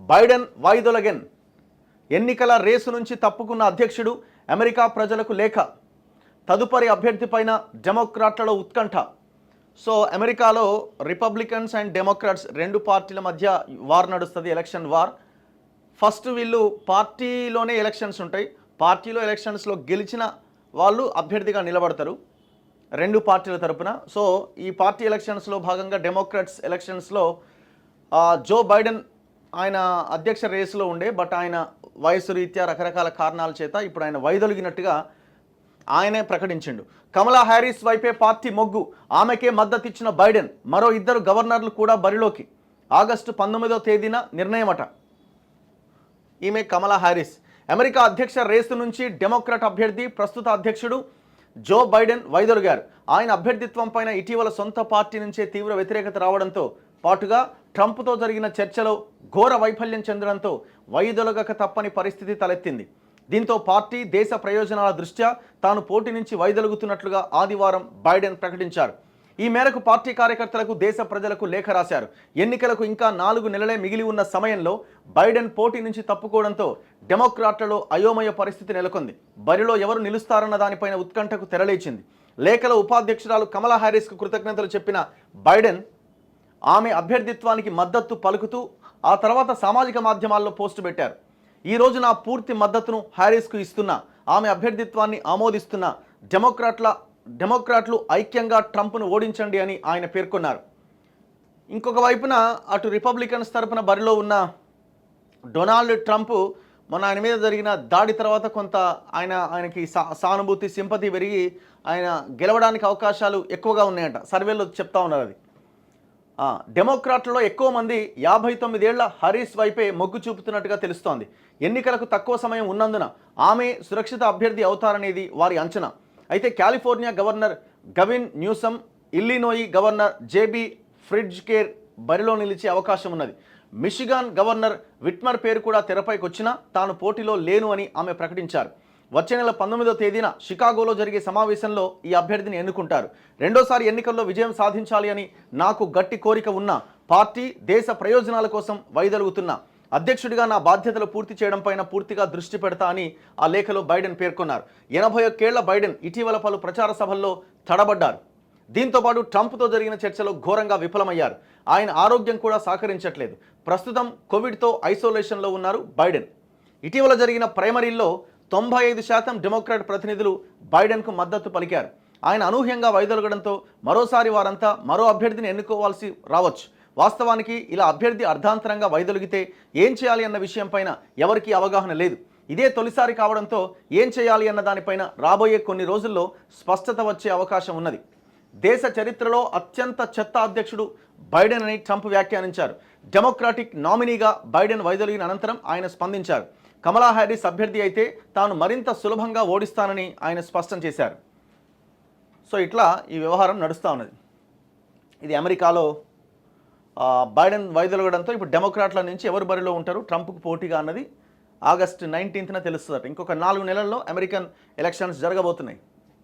Biden వాయిదొలగెన్. ఎన్నికల race నుంచి తప్పుకున్న అధ్యక్షుడు అమెరికా ప్రజలకు లేఖ. తదుపరి అభ్యర్థిపైన డెమోక్రాట్లలో ఉత్కంఠ. సో అమెరికాలో రిపబ్లికన్స్ అండ్ డెమోక్రాట్స్ రెండు పార్టీల మధ్య వార్ నడుస్తుంది, ఎలక్షన్ వార్. ఫస్ట్ వీళ్ళు పార్టీలోనే ఎలక్షన్స్ ఉంటాయి. పార్టీలో ఎలక్షన్స్లో గెలిచిన వాళ్ళు అభ్యర్థిగా నిలబడతారు రెండు పార్టీల తరపున. సో ఈ పార్టీ ఎలక్షన్స్లో భాగంగా డెమోక్రాట్స్ ఎలక్షన్స్లో జో బైడెన్ ఆయన అధ్యక్ష రేసులో ఉండే, బట్ ఆయన వయసు రీత్యా రకరకాల కారణాల చేత ఇప్పుడు ఆయన వైదొలిగినట్టుగా ఆయనే ప్రకటించిండు. కమలా హ్యారిస్ వైపే పార్టీ మొగ్గు, ఆమెకే మద్దతు ఇచ్చిన బైడెన్. మరో ఇద్దరు గవర్నర్లు కూడా బరిలోకి. ఆగస్టు 19వ తేదీన నిర్ణయమట. ఈమె కమలా హ్యారిస్. అమెరికా అధ్యక్ష రేసు నుంచి డెమోక్రాట్ అభ్యర్థి ప్రస్తుత అధ్యక్షుడు జో బైడెన్ వైదొలిగారు. ఆయన అభ్యర్థిత్వం పైన ఇటీవల సొంత పార్టీ నుంచే తీవ్ర వ్యతిరేకత రావడంతో పాటుగా ట్రంప్తో జరిగిన చర్చలో ఘోర వైఫల్యం చెందడంతో వైదొలగక తప్పని పరిస్థితి తలెత్తింది. దీంతో పార్టీ దేశ ప్రయోజనాల దృష్ట్యా తాను పోటీ నుంచి వైదొలుగుతున్నట్లుగా ఆదివారం బైడెన్ ప్రకటించారు. ఈ మేరకు పార్టీ కార్యకర్తలకు, దేశ ప్రజలకు లేఖ రాశారు. ఎన్నికలకు ఇంకా 4 నెలలే మిగిలి ఉన్న సమయంలో బైడెన్ పోటీ నుంచి తప్పుకోవడంతో డెమోక్రాట్లలో అయోమయ పరిస్థితి నెలకొంది. బరిలో ఎవరు నిలుస్తారన్న దానిపైన ఉత్కంఠకు తెరలేచింది. లేఖలో ఉపాధ్యక్షురాలు కమలా హ్యారిస్కు కృతజ్ఞతలు చెప్పిన బైడెన్ ఆమె అభ్యర్థిత్వానికి మద్దతు పలుకుతూ ఆ తర్వాత సామాజిక మాధ్యమాల్లో పోస్టు పెట్టారు. ఈ రోజు నా పూర్తి మద్దతును హ్యారిస్కు ఇస్తున్నా, ఆమె అభ్యర్థిత్వాన్ని ఆమోదిస్తున్నా, డెమోక్రాట్లు ఐక్యంగా ట్రంప్ను ఓడించండి అని ఆయన పేర్కొన్నారు. ఇంకొక వైపున అటు రిపబ్లికన్స్ తరపున బరిలో ఉన్న డొనాల్డ్ ట్రంప్ మొన్న ఆయన మీద జరిగిన దాడి తర్వాత కొంత ఆయనకి సానుభూతి, సింపతి పెరిగి ఆయన గెలవడానికి అవకాశాలు ఎక్కువగా ఉన్నాయంట. సర్వేలో చెప్తా ఉన్నారు. అది డెమోక్రాట్లలో ఎక్కువ మంది 59 ఏళ్ల హారిస్ వైపే మొగ్గు చూపుతున్నట్టుగా తెలుస్తోంది. ఎన్నికలకు తక్కువ సమయం ఉన్నందున ఆమె సురక్షిత అభ్యర్థి అవుతారనేది వారి అంచనా. అయితే California governor Gavin Newsom, Illinois governor JB Pritzker బరిలో నిలిచే అవకాశం ఉన్నది. మిషిగాన్ గవర్నర్ విట్మర్ పేరు కూడా తెరపైకి వచ్చినా తాను పోటీలో లేను అని ఆమె ప్రకటించారు. వచ్చే నెల 19వ తేదీన షికాగోలో జరిగే సమావేశంలో ఈ అభ్యర్థిని ఎన్నుకుంటారు. రెండోసారి ఎన్నికల్లో విజయం సాధించాలి అని నాకు గట్టి కోరిక ఉన్నా, పార్టీ దేశ ప్రయోజనాల కోసం వైదొలుగుతున్నా, అధ్యక్షుడిగా నా బాధ్యతలు పూర్తి చేయడం పైన పూర్తిగా దృష్టి పెడతా అని ఆ లేఖలో బైడెన్ పేర్కొన్నారు. 81 ఏళ్ల బైడెన్ ఇటీవల పలు ప్రచార సభల్లో తడబడ్డారు. దీంతోపాటు ట్రంప్తో జరిగిన చర్చలో ఘోరంగా విఫలమయ్యారు. ఆయన ఆరోగ్యం కూడా సహకరించట్లేదు. ప్రస్తుతం కోవిడ్తో ఐసోలేషన్లో ఉన్నారు బైడెన్. ఇటీవల జరిగిన ప్రైమరీల్లో 95% డెమోక్రాట్ ప్రతినిధులు బైడెన్కు మద్దతు పలికారు. ఆయన అనూహ్యంగా వైదొలగడంతో మరోసారి వారంతా మరో అభ్యర్థిని ఎన్నుకోవాల్సి రావచ్చు. వాస్తవానికి ఇలా అభ్యర్థి అర్ధాంతరంగా వైదొలిగితే ఏం చేయాలి అన్న విషయంపైన ఎవరికీ అవగాహన లేదు. ఇదే తొలిసారి కావడంతో ఏం చేయాలి అన్న దానిపైన రాబోయే కొన్ని రోజుల్లో స్పష్టత వచ్చే అవకాశం ఉన్నది. దేశ చరిత్రలో అత్యంత చెత్త అధ్యక్షుడు బైడెన్ అని ట్రంప్ వ్యాఖ్యానించారు. డెమోక్రాటిక్ నామినీగా బైడెన్ వైదొలిగిన అనంతరం ఆయన స్పందించారు. కమలా హ్యారిస్ అభ్యర్థి అయితే తాను మరింత సులభంగా ఓడిస్తానని ఆయన స్పష్టం చేశారు. సో ఇట్లా ఈ వ్యవహారం నడుస్తూ ఉన్నది. ఇది అమెరికాలో బైడెన్ వైదొలగడంతో ఇప్పుడు డెమోక్రాట్ల నుంచి ఎవరు బరిలో ఉంటారు ట్రంప్కు పోటీగా అన్నది ఆగస్టు 19న తెలుస్తుందట. ఇంకొక 4 నెలల్లో అమెరికన్ ఎలక్షన్స్ జరగబోతున్నాయి.